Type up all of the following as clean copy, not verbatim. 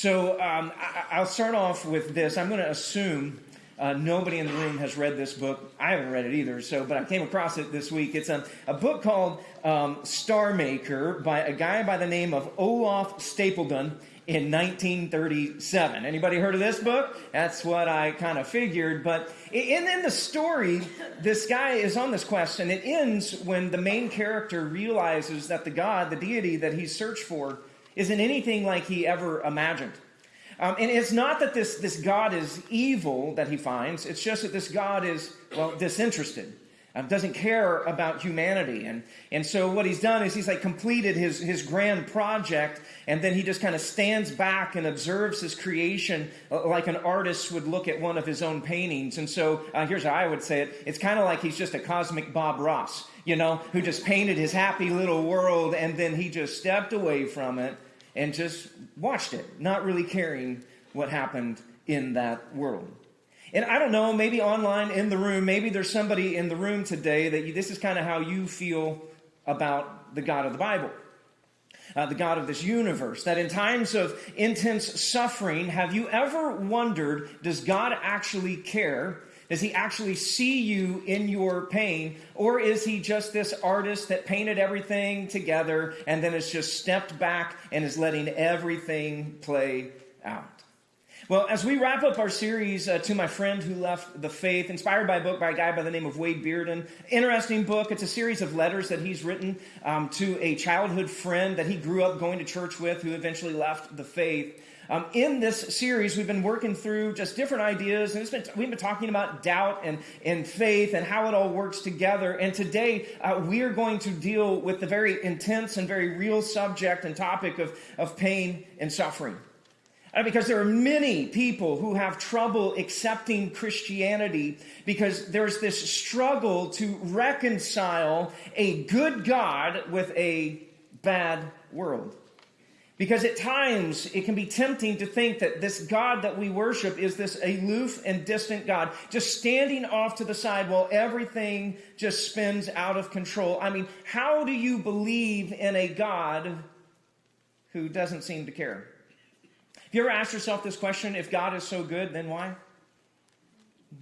So I'll start off with this. I'm going to assume nobody in the room has read this book. I haven't read it either, but I came across it this week. It's a book called Star Maker by a guy by the name of Olaf Stapledon in 1937. Anybody heard of this book? That's what I kind of figured. But in the story, this guy is on this quest, and it ends when the main character realizes that the God, the deity that he's searched for, isn't anything like he ever imagined. And it's not that this God is evil that he finds. It's just that this God is, disinterested. Doesn't care about humanity. And so what he's done is he's completed his grand project, and then he just kind of stands back and observes his creation like an artist would look at one of his own paintings. And so here's how I would say it. It's kind of like he's just a cosmic Bob Ross, who just painted his happy little world, and then he just stepped away from it and just watched it, not really caring what happened in that world. And I don't know, maybe online in the room, maybe there's somebody in the room today that this is kind of how you feel about the God of the Bible, the God of this universe, that in times of intense suffering, have you ever wondered, does God actually care? Does he actually see you in your pain? Or is he just this artist that painted everything together and then has just stepped back and is letting everything play out? Well, as we wrap up our series, To My Friend Who Left the Faith, inspired by a book by a guy by the name of Wade Bearden. Interesting book. It's a series of letters that he's written to a childhood friend that he grew up going to church with who eventually left the faith. In this series, we've been working through just different ideas, and we've been talking about doubt and faith and how it all works together. And today, we are going to deal with the very intense and very real subject and topic of pain and suffering. Because there are many people who have trouble accepting Christianity because there's this struggle to reconcile a good God with a bad world. Because at times it can be tempting to think that this God that we worship is this aloof and distant God, just standing off to the side while everything just spins out of control. I mean, how do you believe in a God who doesn't seem to care? Have you ever asked yourself this question, if God is so good, then why?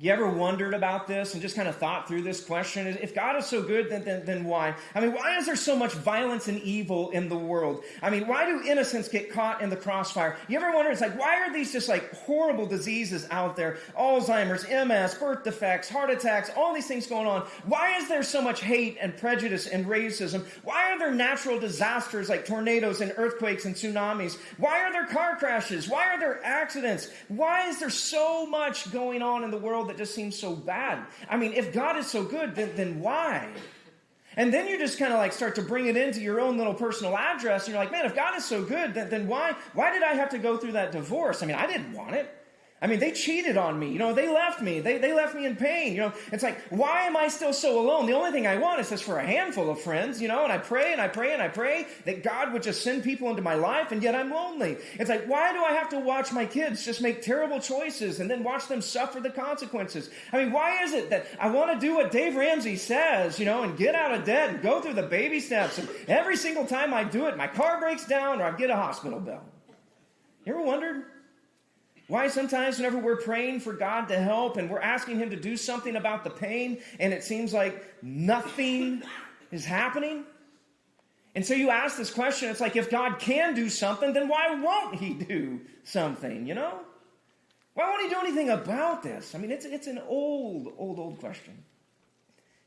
You ever wondered about this and just kind of thought through this question? If God is so good, then why? I mean, why is there so much violence and evil in the world? I mean, why do innocents get caught in the crossfire? You ever wonder, why are these just horrible diseases out there? Alzheimer's, MS, birth defects, heart attacks, all these things going on. Why is there so much hate and prejudice and racism? Why are there natural disasters like tornadoes and earthquakes and tsunamis? Why are there car crashes? Why are there accidents? Why is there so much going on in the world that just seems so bad? I mean, if God is so good, then why? And then you just kind of start to bring it into your own little personal address, and you're like, man, if God is so good, then why did I have to go through that divorce? I mean, I didn't want it. I mean, they cheated on me. They left me. They left me in pain. It's why am I still so alone? The only thing I want is just for a handful of friends, and I pray and I pray and I pray that God would just send people into my life, and yet I'm lonely. It's why do I have to watch my kids just make terrible choices and then watch them suffer the consequences? I mean, why is it that I want to do what Dave Ramsey says, and get out of debt and go through the baby steps, and every single time I do it, my car breaks down or I get a hospital bill? You ever wondered? Why sometimes whenever we're praying for God to help and we're asking him to do something about the pain and it seems like nothing is happening? And so you ask this question, it's if God can do something, then why won't he do something, Why won't he do anything about this? I mean, it's an old question.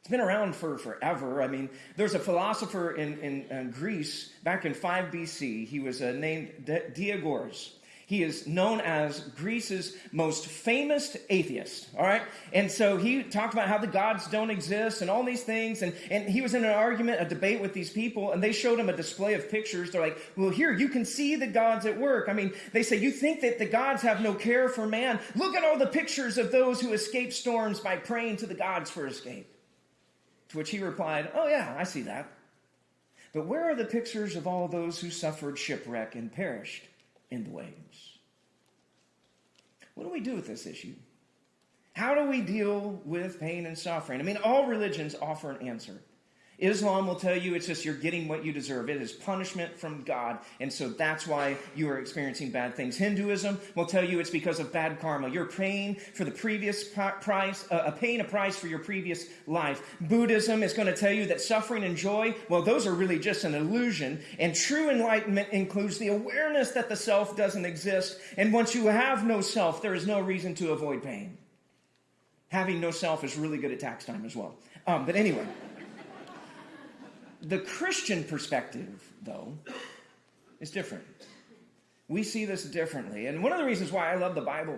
It's been around for forever. I mean, there's a philosopher in Greece back in 5 BC. He was named Diagoras. He is known as Greece's most famous atheist, all right? And so he talked about how the gods don't exist and all these things, and he was in an argument, a debate with these people, and they showed him a display of pictures. They're like, well, here, you can see the gods at work. I mean, they say, you think that the gods have no care for man? Look at all the pictures of those who escape storms by praying to the gods for escape. To which he replied, oh yeah, I see that. But where are the pictures of all those who suffered shipwreck and perished in the waves? What do we do with this issue? How do we deal with pain and suffering? I mean, all religions offer an answer. Islam will tell you it's just you're getting what you deserve. It is punishment from God, and so that's why you are experiencing bad things. Hinduism will tell you it's because of bad karma. You're paying for the previous price, paying a price for your previous life. Buddhism is going to tell you that suffering and joy, well, those are really just an illusion, and true enlightenment includes the awareness that the self doesn't exist, and once you have no self, there is no reason to avoid pain. Having no self is really good at tax time as well. But anyway... The Christian perspective, though, is different. We see this differently. And one of the reasons why I love the Bible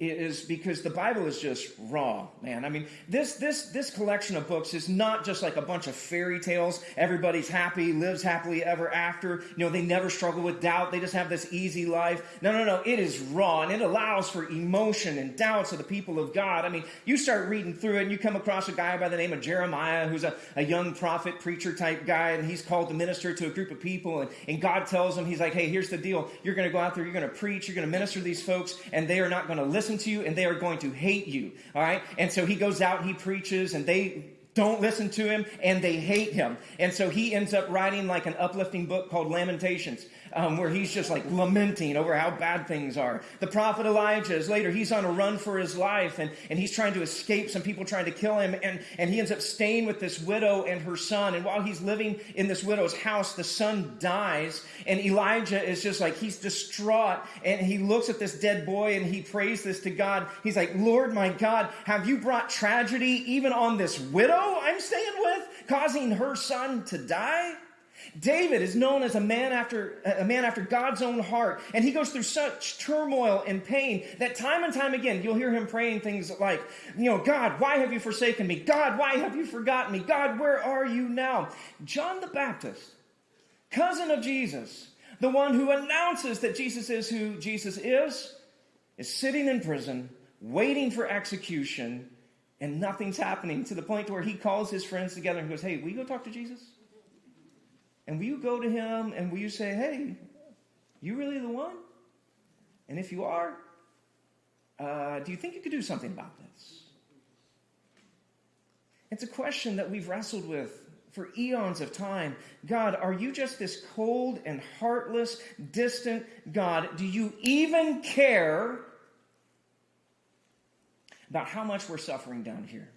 is because the Bible is just raw, man. I mean, this collection of books is not just like a bunch of fairy tales. Everybody's happy, lives happily ever after. You know, they never struggle with doubt. They just have this easy life. No. It is raw, and it allows for emotion and doubts of the people of God. I mean, you start reading through it, and you come across a guy by the name of Jeremiah, who's a young prophet, preacher type guy, and he's called to minister to a group of people, and God tells him, he's like, hey, here's the deal. You're going to go out there, you're going to preach, you're going to minister to these folks, and they are not going to listen to you, and they are going to hate you. All right? And so he goes out and he preaches, and they don't listen to him, and they hate him. And so he ends up writing like an uplifting book called Lamentations, where he's just like lamenting over how bad things are. The prophet Elijah is later, he's on a run for his life, and he's trying to escape some people trying to kill him, and he ends up staying with this widow and her son. And while he's living in this widow's house, the son dies, and Elijah is just like, he's distraught, and he looks at this dead boy, and he prays this to God. He's like, Lord, my God, have you brought tragedy even on this widow I'm staying with, causing her son to die? David is known as a man after God's own heart, and he goes through such turmoil and pain that time and time again you'll hear him praying things like, God, why have you forsaken me? God, why have you forgotten me? God, where are you now? John the Baptist, cousin of Jesus, the one who announces that Jesus is who Jesus is sitting in prison, waiting for execution, and nothing's happening, to the point where he calls his friends together and goes, hey, will you go talk to Jesus? And will you go to him and will you say, hey, you really the one? And if you are, do you think you could do something about this? It's a question that we've wrestled with for eons of time. God, are you just this cold and heartless, distant God? Do you even care about how much we're suffering down here?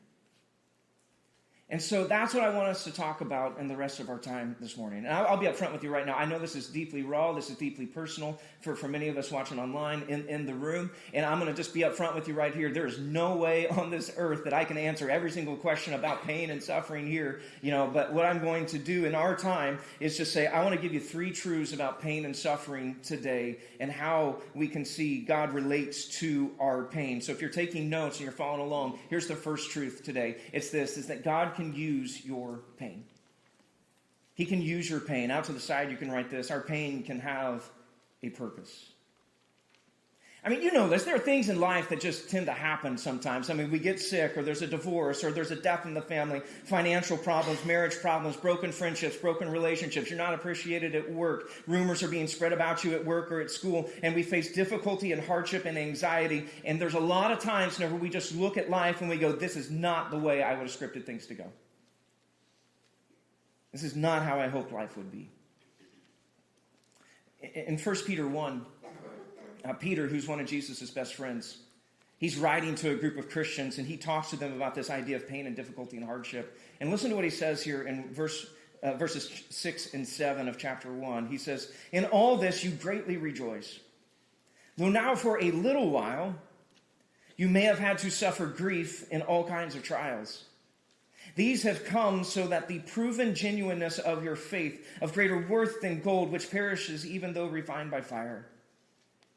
And so that's what I want us to talk about in the rest of our time this morning. And I'll be up front with you right now. I know this is deeply raw. This is deeply personal for many of us watching online in the room. And I'm going to just be up front with you right here. There is no way on this earth that I can answer every single question about pain and suffering here. But what I'm going to do in our time is just say, I want to give you 3 truths about pain and suffering today and how we can see God relates to our pain. So if you're taking notes and you're following along, here's the first truth today. It's this, is that God can use your pain. He can use your pain. Out to the side, you can write this. Our pain can have a purpose. I mean, you know this. There are things in life that just tend to happen sometimes. I mean, we get sick, or there's a divorce, or there's a death in the family, financial problems, marriage problems, broken friendships, broken relationships. You're not appreciated at work. Rumors are being spread about you at work or at school, and we face difficulty and hardship and anxiety. And there's a lot of times whenever we just look at life and we go, this is not the way I would have scripted things to go. This is not how I hoped life would be. In 1 Peter 1, Peter, who's one of Jesus' best friends, he's writing to a group of Christians, and he talks to them about this idea of pain and difficulty and hardship. And listen to what he says here in verses 6 and 7 of chapter 1. He says, in all this you greatly rejoice, though now for a little while you may have had to suffer grief in all kinds of trials. These have come so that the proven genuineness of your faith, of greater worth than gold, which perishes even though refined by fire,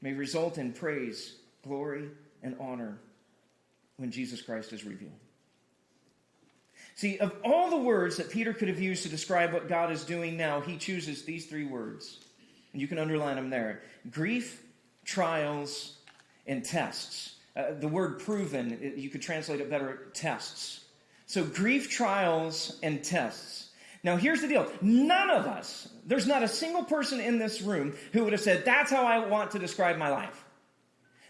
may result in praise, glory, and honor when Jesus Christ is revealed. See, of all the words that Peter could have used to describe what God is doing now, he chooses these 3 words. And you can underline them there. Grief, trials, and tests. The word proven, you could translate it better, tests. So grief, trials, and tests. Now, here's the deal. None of us, there's not a single person in this room who would have said, that's how I want to describe my life.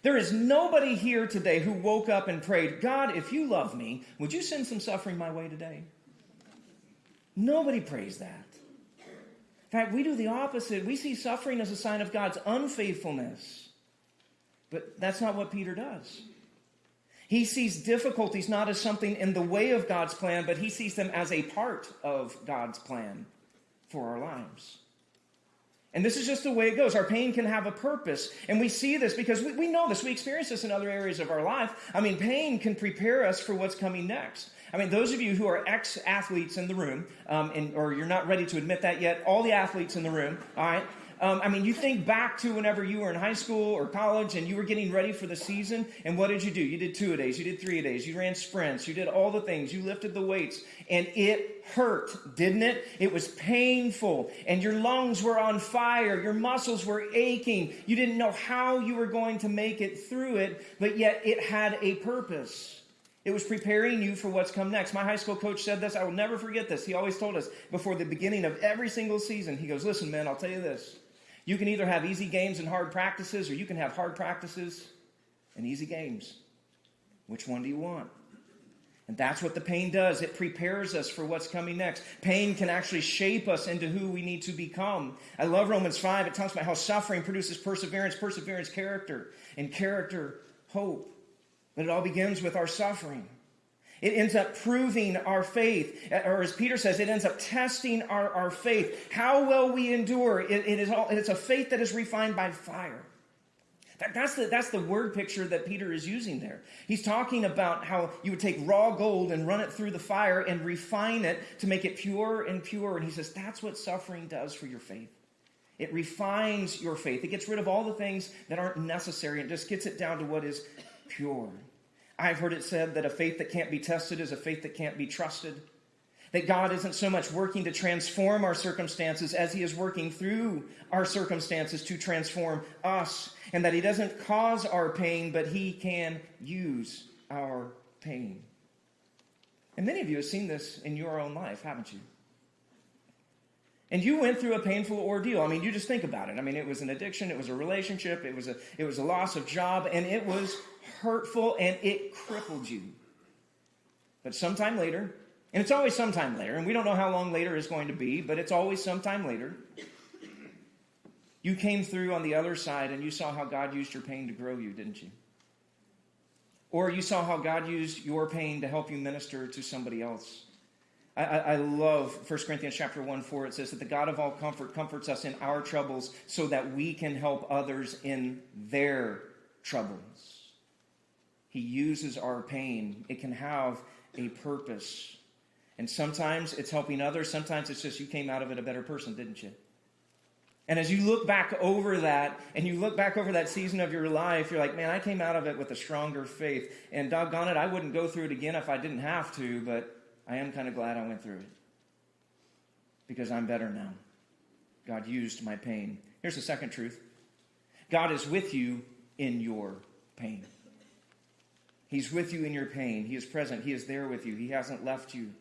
There is nobody here today who woke up and prayed, God, if you love me, would you send some suffering my way today? Nobody prays that. In fact, we do the opposite. We see suffering as a sign of God's unfaithfulness. But that's not what Peter does. He sees difficulties not as something in the way of God's plan, but he sees them as a part of God's plan for our lives. And this is just the way it goes. Our pain can have a purpose. And we see this because we know this. We experience this in other areas of our life. I mean, pain can prepare us for what's coming next. I mean, those of you who are ex-athletes in the room, or you're not ready to admit that yet, all the athletes in the room, all right? I mean, you think back to whenever you were in high school or college and you were getting ready for the season, and what did you do? You did 2-a-days, you did 3-a-days, you ran sprints, you did all the things, you lifted the weights, and it hurt, didn't it? It was painful, and your lungs were on fire, your muscles were aching, you didn't know how you were going to make it through it, but yet it had a purpose. It was preparing you for what's come next. My high school coach said this. I will never forget this. He always told us before the beginning of every single season, he goes, listen, man, I'll tell you this. You can either have easy games and hard practices, or you can have hard practices and easy games. Which one do you want? And that's what the pain does. It prepares us for what's coming next. Pain can actually shape us into who we need to become. I love Romans 5. It talks about how suffering produces perseverance, perseverance, character, and character, hope. But it all begins with our suffering. It ends up proving our faith. Or as Peter says, it ends up testing our faith. How well we endure. It's a faith that is refined by fire. That's the word picture that Peter is using there. He's talking about how you would take raw gold and run it through the fire and refine it to make it pure and pure. And he says that's what suffering does for your faith. It refines your faith. It gets rid of all the things that aren't necessary and just gets it down to what is pure. I've heard it said that a faith that can't be tested is a faith that can't be trusted. That God isn't so much working to transform our circumstances as he is working through our circumstances to transform us. And that he doesn't cause our pain, but he can use our pain. And many of you have seen this in your own life, haven't you? And you went through a painful ordeal. I mean, you just think about it. I mean, it was an addiction, it was a relationship, it was a loss of job, and it was hurtful, and it crippled you. But sometime later, and it's always sometime later, and we don't know how long later is going to be, but it's always sometime later, you came through on the other side, and you saw how God used your pain to grow you, didn't you? Or you saw how God used your pain to help you minister to somebody else. I love 1 Corinthians chapter 1:4. It says that the God of all comfort comforts us in our troubles so that we can help others in their troubles. He uses our pain. It can have a purpose. And sometimes it's helping others. Sometimes it's just you came out of it a better person, didn't you? And as you look back over that, and you look back over that season of your life, you're like, man, I came out of it with a stronger faith. And doggone it, I wouldn't go through it again if I didn't have to, but I am kind of glad I went through it. Because I'm better now. God used my pain. Here's the second truth. God is with you in your pain. He's with you in your pain. He is present. He is there with you. He hasn't left you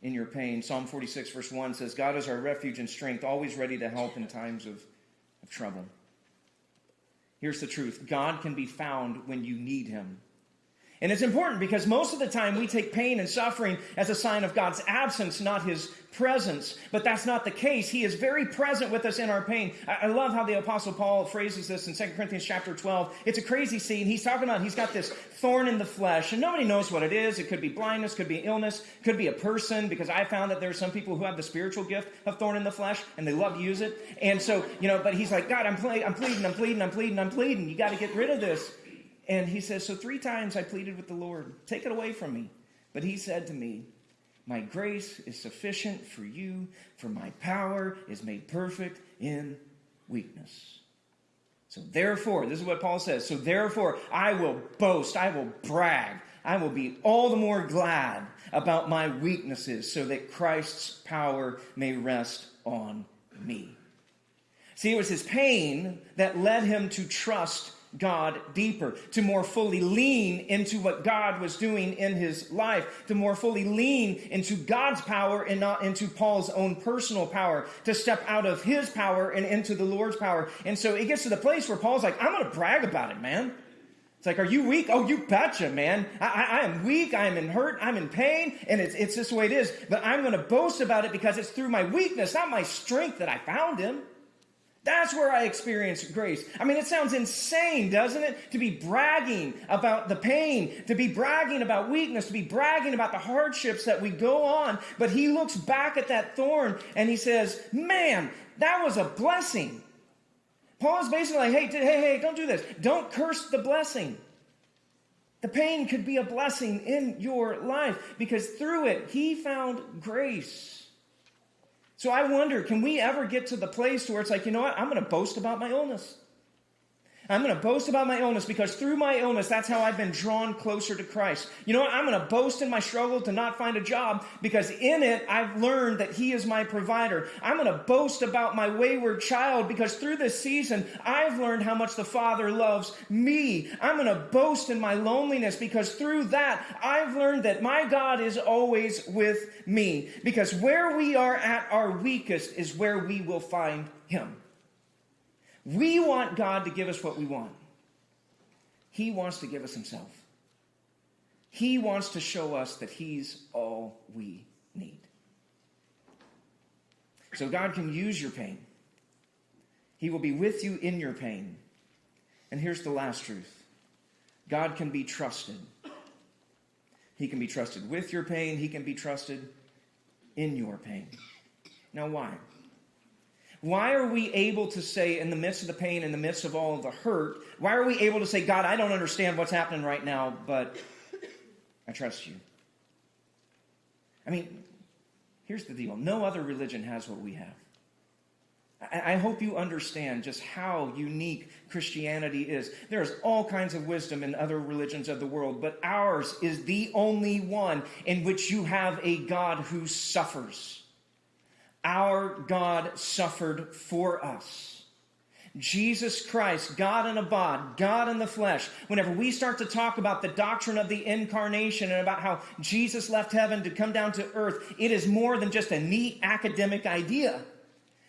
in your pain. Psalm 46 verse 1 says, God is our refuge and strength, always ready to help in times of trouble. Here's the truth. God can be found when you need him. And it's important because most of the time we take pain and suffering as a sign of God's absence, not his presence. But that's not the case. He is very present with us in our pain. I love how the Apostle Paul phrases this in 2 Corinthians chapter 12. It's a crazy scene. He's talking about he's got this thorn in the flesh, and nobody knows what it is. It could be blindness, could be illness, could be a person, because I found that there are some people who have the spiritual gift of thorn in the flesh, and they love to use it. And so, but he's like, God, I'm pleading. You got to get rid of this. And he says, so 3 times I pleaded with the Lord, take it away from me. But he said to me, my grace is sufficient for you, for my power is made perfect in weakness. So therefore, this is what Paul says, so therefore I will boast, I will brag, I will be all the more glad about my weaknesses so that Christ's power may rest on me. See, it was his pain that led him to trust God deeper, to more fully lean into what God was doing in his life, to more fully lean into God's power and not into Paul's own personal power, to step out of his power and into the Lord's power. And so it gets to the place where Paul's like, I'm going to brag about it, man. It's like, are you weak? Oh, you betcha, man. I am weak. I am in hurt. I'm in pain. And it's just the way it is. But I'm going to boast about it because it's through my weakness, not my strength, that I found him. That's where I experienced grace. I mean, it sounds insane, doesn't it? To be bragging about the pain, to be bragging about weakness, to be bragging about the hardships that we go on. But he looks back at that thorn and he says, man, that was a blessing. Paul is basically like, hey, don't do this. Don't curse the blessing. The pain could be a blessing in your life because through it, he found grace. So I wonder, can we ever get to the place where it's like, you know what? I'm going to boast about my illness. I'm going to boast about my illness because through my illness, that's how I've been drawn closer to Christ. You know what? I'm going to boast in my struggle to not find a job because in it, I've learned that he is my provider. I'm going to boast about my wayward child because through this season, I've learned how much the Father loves me. I'm going to boast in my loneliness because through that, I've learned that my God is always with me. Because where we are at our weakest is where we will find him. We want God to give us what we want. He wants to give us himself. He wants to show us that he's all we need. So God can use your pain. He will be with you in your pain. And here's the last truth. God can be trusted. He can be trusted with your pain. He can be trusted in your pain. Now, why? Why are we able to say in the midst of the pain, in the midst of all of the hurt, why are we able to say, God, I don't understand what's happening right now, but I trust you? I mean, here's the deal. No other religion has what we have. I hope you understand just how unique Christianity is. There's all kinds of wisdom in other religions of the world, but ours is the only one in which you have a God who suffers. Our God suffered for us. Jesus Christ, God in a bod, God in the flesh. Whenever we start to talk about the doctrine of the incarnation and about how Jesus left heaven to come down to earth, it is more than just a neat academic idea.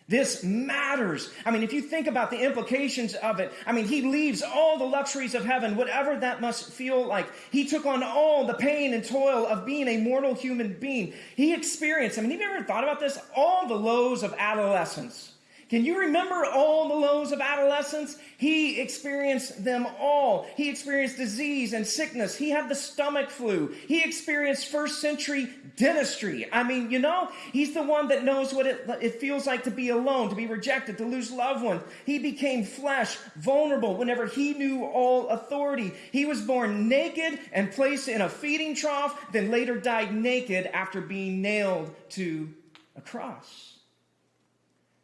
This matters. I mean, if you think about the implications of it, I mean, he leaves all the luxuries of heaven, whatever that must feel like. He took on all the pain and toil of being a mortal human being. He experienced, I mean, have you ever thought about this? All the lows of adolescence. Can you remember all the lows of adolescence? He experienced them all. He experienced disease and sickness. He had the stomach flu. He experienced first century dentistry. I mean, you know, he's the one that knows what it feels like to be alone, to be rejected, to lose loved ones. He became flesh, vulnerable whenever he knew all authority. He was born naked and placed in a feeding trough, then later died naked after being nailed to a cross.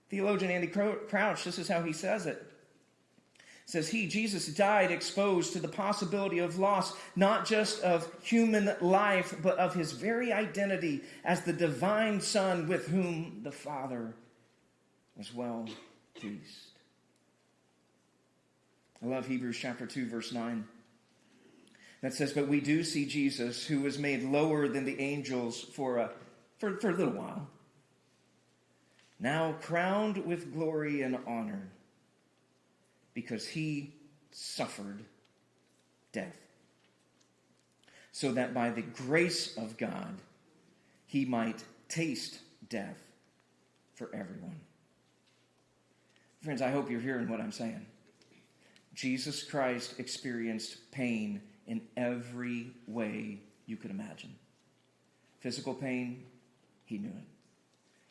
Theologian Andy Crouch, this is how he says it. Says Jesus died exposed to the possibility of loss, not just of human life, but of his very identity as the divine Son with whom the Father was well pleased. I love Hebrews chapter 2, verse 9. That says, but we do see Jesus, who was made lower than the angels for a little while, now crowned with glory and honor, because he suffered death, so that by the grace of God, he might taste death for everyone. Friends, I hope you're hearing what I'm saying. Jesus Christ experienced pain in every way you could imagine. Physical pain, he knew it.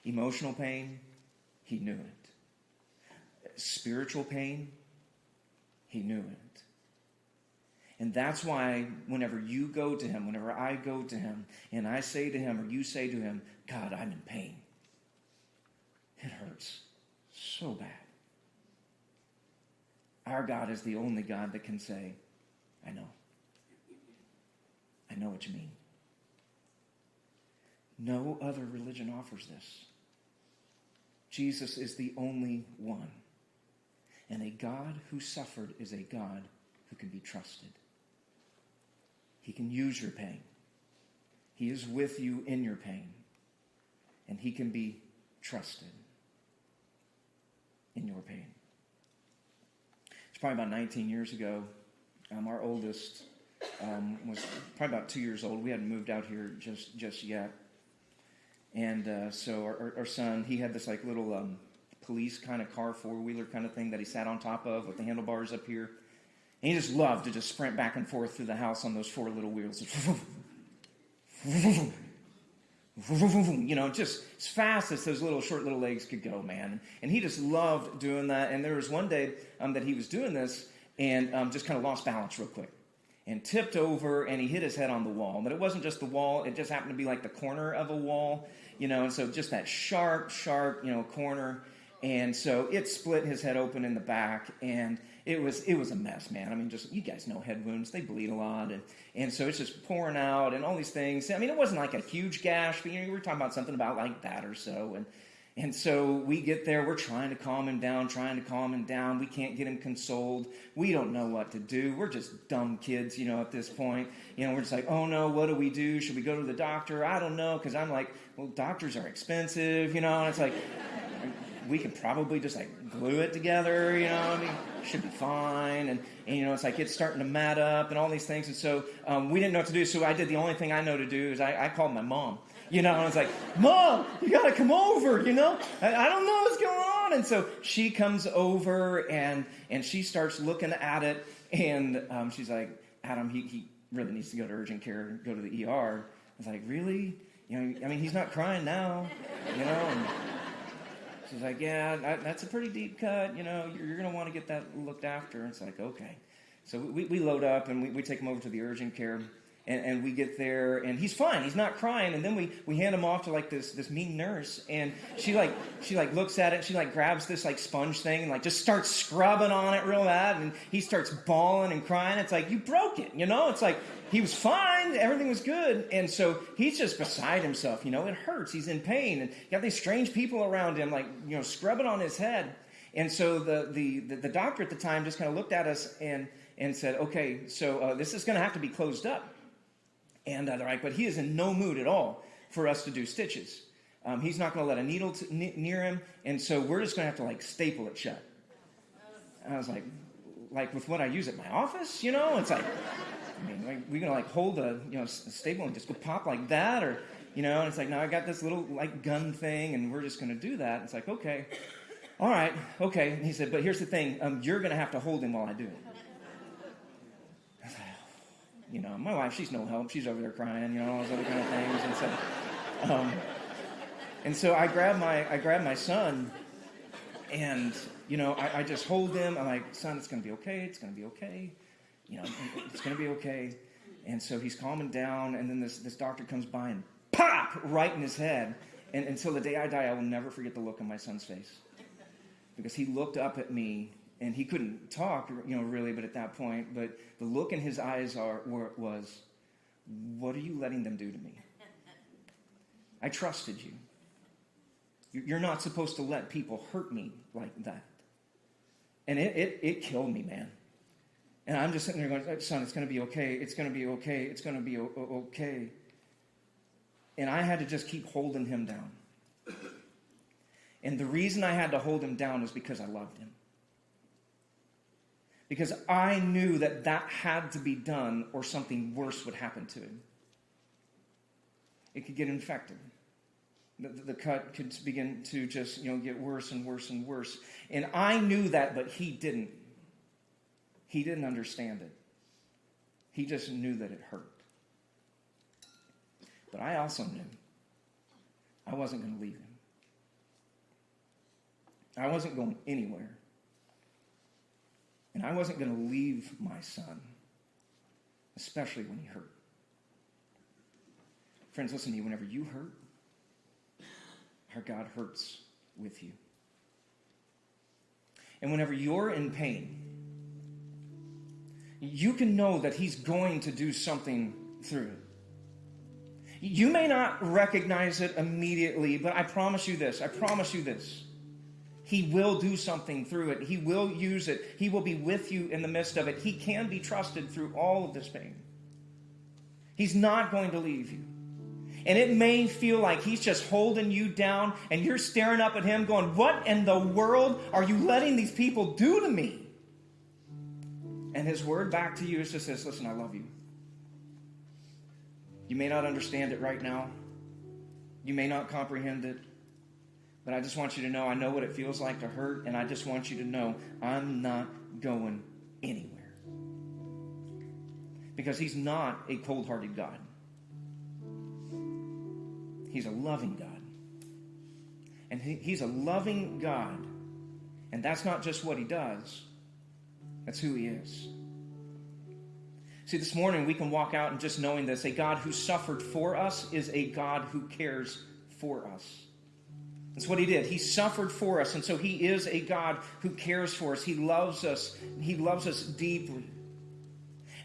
Emotional pain, he knew it. Spiritual pain, he knew it. And that's why whenever you go to him, whenever I go to him, and I say to him, or you say to him, God, I'm in pain. It hurts so bad. Our God is the only God that can say, I know. I know what you mean. No other religion offers this. Jesus is the only one. And a God who suffered is a God who can be trusted. He can use your pain. He is with you in your pain. And he can be trusted in your pain. It's probably about 19 years ago. Our oldest was probably about 2 years old. We hadn't moved out here just yet. And so our son, he had this like little police kind of car, four-wheeler kind of thing that he sat on top of with the handlebars up here. And he just loved to just sprint back and forth through the house on those four little wheels. You know, just as fast as those short little legs could go, man. And he just loved doing that. And there was one day that he was doing this and just kind of lost balance real quick and tipped over, and he hit his head on the wall. But it wasn't just the wall. It just happened to be like the corner of a wall, you know, and so just that sharp, you know, corner. And so it split his head open in the back, and it was a mess, man. I mean, just, you guys know head wounds, they bleed a lot, and so it's just pouring out and all these things. I mean, it wasn't like a huge gash, but, you know, we were talking about something about like that or so, and so we get there, we're trying to calm him down, we can't get him consoled, we don't know what to do, we're just dumb kids, you know, at this point, you know, we're just like, oh no, what do we do, should we go to the doctor, I don't know, because I'm like, well, doctors are expensive, you know, and it's like, we could probably just like glue it together, you know, I mean, should be fine, and you know, it's like it's starting to mat up and all these things, and so we didn't know what to do, so I did the only thing I know to do is I called my mom. You know, and I was like, Mom, you got to come over, you know. I don't know what's going on. And so she comes over, and she starts looking at it. And she's like, Adam, he really needs to go to urgent care, go to the ER. I was like, really? You know, I mean, he's not crying now, you know. And she's like, yeah, that's a pretty deep cut. You know, you're going to want to get that looked after. And it's like, okay. So we load up, and we take him over to the urgent care. And we get there, and he's fine. He's not crying. And then we hand him off to like this mean nurse, and she looks at it. She like grabs this like sponge thing and like just starts scrubbing on it real bad. And he starts bawling and crying. It's like, you broke it, you know. It's like he was fine, everything was good, and so he's just beside himself. You know, it hurts. He's in pain, and you got these strange people around him, like, you know, scrubbing on his head. And so the doctor at the time just kind of looked at us and said, okay, so this is going to have to be closed up. And they're like, but he is in no mood at all for us to do stitches. He's not going to let a needle near him, and so we're just going to have to like staple it shut. And I was like with what I use at my office, you know? It's like, I mean, like, we're going to like hold a staple and just go pop like that, or, you know? And it's like, no, I got this little like gun thing, and we're just going to do that. It's like, okay, all right, okay. And he said, but here's the thing, you're going to have to hold him while I do it. You know, my wife, she's no help. She's over there crying, you know, all those other kind of things. And so I grab my son, and, you know, I just hold him. I'm like, son, it's going to be okay. It's going to be okay. You know, it's going to be okay. And so he's calming down, and then this doctor comes by and pop right in his head. And until the day I die, I will never forget the look on my son's face, because he looked up at me. And he couldn't talk, you know, really, but at that point, but the look in his eyes was, what are you letting them do to me? I trusted you. You're not supposed to let people hurt me like that. And it killed me, man. And I'm just sitting there going, son, it's going to be okay. It's going to be okay. It's going to be okay. And I had to just keep holding him down. And the reason I had to hold him down was because I loved him. Because I knew that had to be done, or something worse would happen to him. It could get infected. The cut could begin to just, you know, get worse and worse and worse. And I knew that, but he didn't. He didn't understand it. He just knew that it hurt. But I also knew I wasn't going to leave him. I wasn't going anywhere. And I wasn't going to leave my son, especially when he hurt. Friends, listen to me. Whenever you hurt, our God hurts with you. And whenever you're in pain, you can know that he's going to do something through it. You may not recognize it immediately, but I promise you this. He will do something through it. He will use it. He will be with you in the midst of it. He can be trusted through all of this pain. He's not going to leave you. And it may feel like he's just holding you down, and you're staring up at him going, what in the world are you letting these people do to me? And his word back to you is just this: listen, I love you. You may not understand it right now. You may not comprehend it. But I just want you to know I know what it feels like to hurt, and I just want you to know I'm not going anywhere. Because he's not a cold-hearted God. He's a loving God. And he's a loving God. And that's not just what he does. That's who he is. See, this morning we can walk out and just knowing this: a God who suffered for us is a God who cares for us. That's what he did. He suffered for us, and so he is a God who cares for us. He loves us. He loves us deeply.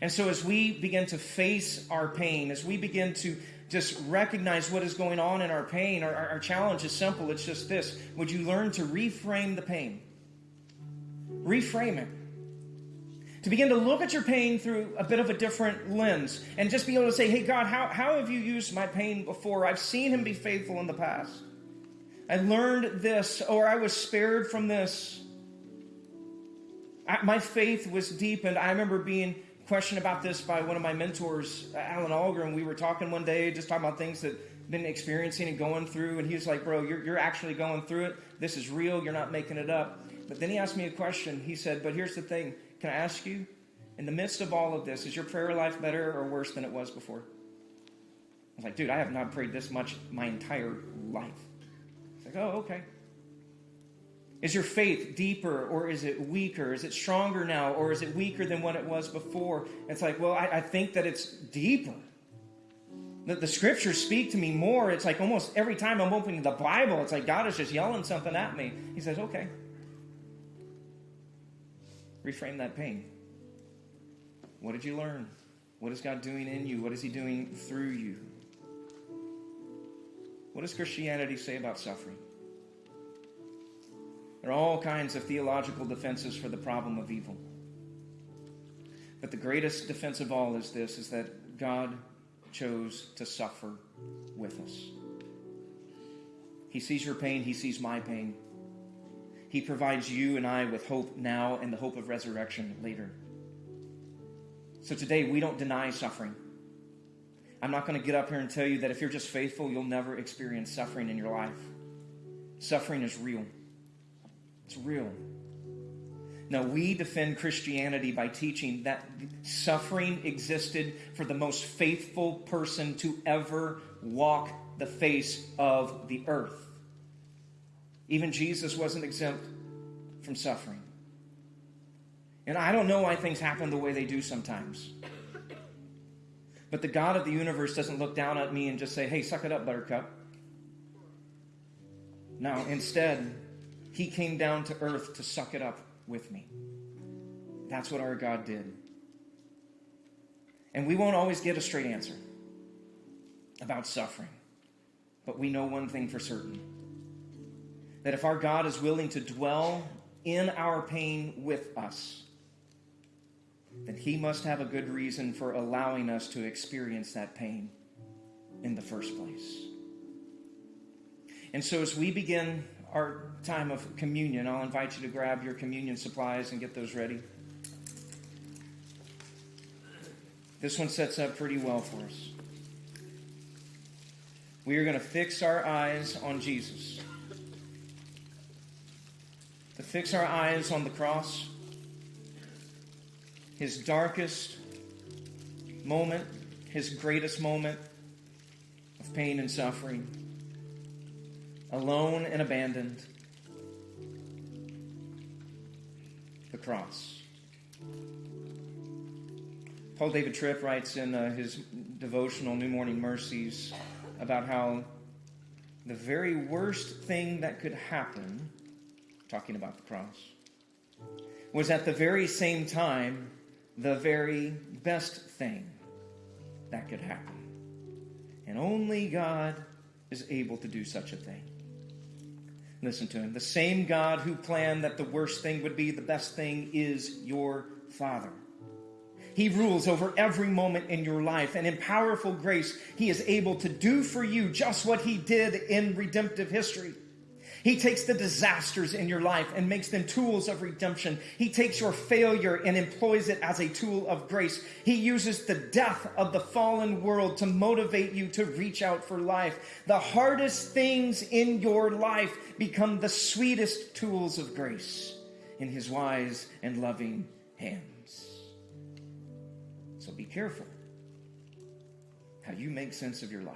And so as we begin to face our pain, as we begin to just recognize what is going on in our pain, our challenge is simple. It's just this: would you learn to reframe the pain? Reframe it. To begin to look at your pain through a bit of a different lens, and just be able to say, hey, God, how have you used my pain before? I've seen him be faithful in the past. I learned this, or I was spared from this. My faith was deepened. I remember being questioned about this by one of my mentors, Alan Algren. We were talking one day, just talking about things that I've been experiencing and going through. And he was like, bro, you're actually going through it. This is real. You're not making it up. But then he asked me a question. He said, but here's the thing. Can I ask you, in the midst of all of this, is your prayer life better or worse than it was before? I was like, dude, I have not prayed this much my entire life. It's like, oh, okay. Is your faith deeper or is it weaker? Is it stronger now or is it weaker than what it was before? It's like, well, I think that it's deeper. The scriptures speak to me more. It's like almost every time I'm opening the Bible, it's like God is just yelling something at me. He says, okay. Reframe that pain. What did you learn? What is God doing in you? What is he doing through you? What does Christianity say about suffering? There are all kinds of theological defenses for the problem of evil. But the greatest defense of all is this, is that God chose to suffer with us. He sees your pain. He sees my pain. He provides you and I with hope now and the hope of resurrection later. So today, we don't deny suffering. I'm not going to get up here and tell you that if you're just faithful, you'll never experience suffering in your life. Suffering is real. It's real. Now, we defend Christianity by teaching that suffering existed for the most faithful person to ever walk the face of the earth. Even Jesus wasn't exempt from suffering. And I don't know why things happen the way they do sometimes. But the God of the universe doesn't look down at me and just say, hey, suck it up, buttercup. No, instead, he came down to earth to suck it up with me. That's what our God did. And we won't always get a straight answer about suffering. But we know one thing for certain. That if our God is willing to dwell in our pain with us, then he must have a good reason for allowing us to experience that pain in the first place. And so as we begin our time of communion, I'll invite you to grab your communion supplies and get those ready. This one sets up pretty well for us. We are going to fix our eyes on Jesus. To fix our eyes on the cross, his darkest moment, his greatest moment of pain and suffering, alone and abandoned, the cross. Paul David Tripp writes in his devotional New Morning Mercies about how the very worst thing that could happen, talking about the cross, was at the very same time the very best thing that could happen. And only God is able to do such a thing. Listen to him. The same God who planned that the worst thing would be the best thing is your Father. He rules over every moment in your life, and in powerful grace, he is able to do for you just what he did in redemptive history. He takes the disasters in your life and makes them tools of redemption. He takes your failure and employs it as a tool of grace. He uses the death of the fallen world to motivate you to reach out for life. The hardest things in your life become the sweetest tools of grace in his wise and loving hands. So be careful how you make sense of your life.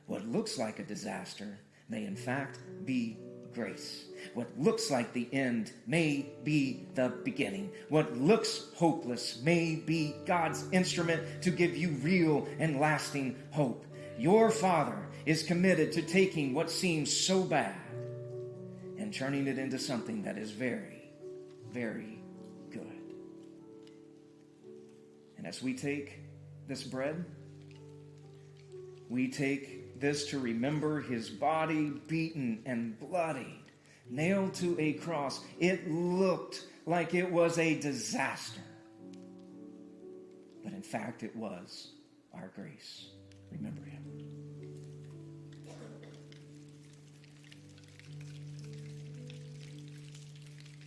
What looks like a disaster may in fact be grace. What looks like the end may be the beginning. What looks hopeless may be God's instrument to give you real and lasting hope. Your Father is committed to taking what seems so bad and turning it into something that is very, very good. And as we take this bread, we take this to remember his body beaten and bloodied, nailed to a cross. It looked like it was a disaster. But in fact, it was our grace. Remember him.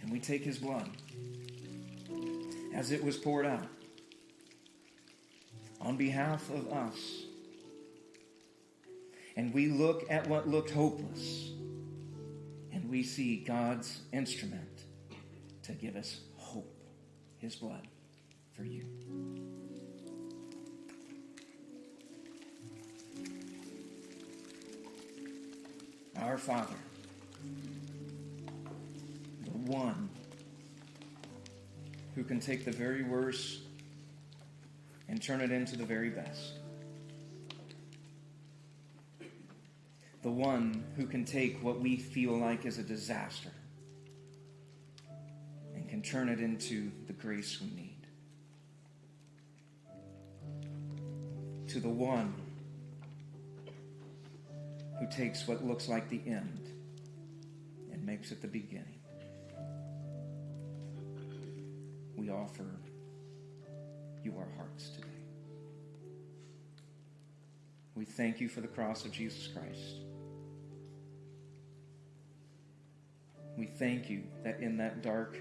And we take his blood as it was poured out on behalf of us. And we look at what looked hopeless, and we see God's instrument to give us hope, his blood for you. Our Father, the one who can take the very worst and turn it into the very best. The one who can take what we feel like is a disaster and can turn it into the grace we need. To the one who takes what looks like the end and makes it the beginning. We offer you our hearts today. We thank you for the cross of Jesus Christ. We thank you that in that dark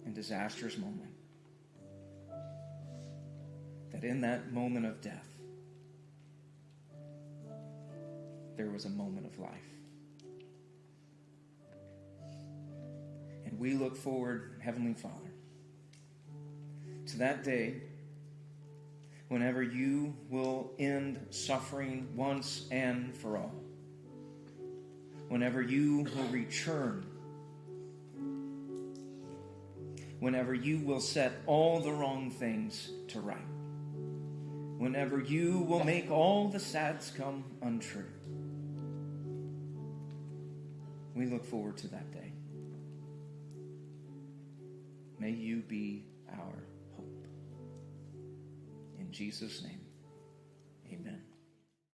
and disastrous moment, that in that moment of death, there was a moment of life. And we look forward, Heavenly Father, to that day whenever you will end suffering once and for all. Whenever you will return. Whenever you will set all the wrong things to right. Whenever you will make all the sads come untrue. We look forward to that day. May you be our hope. In Jesus' name.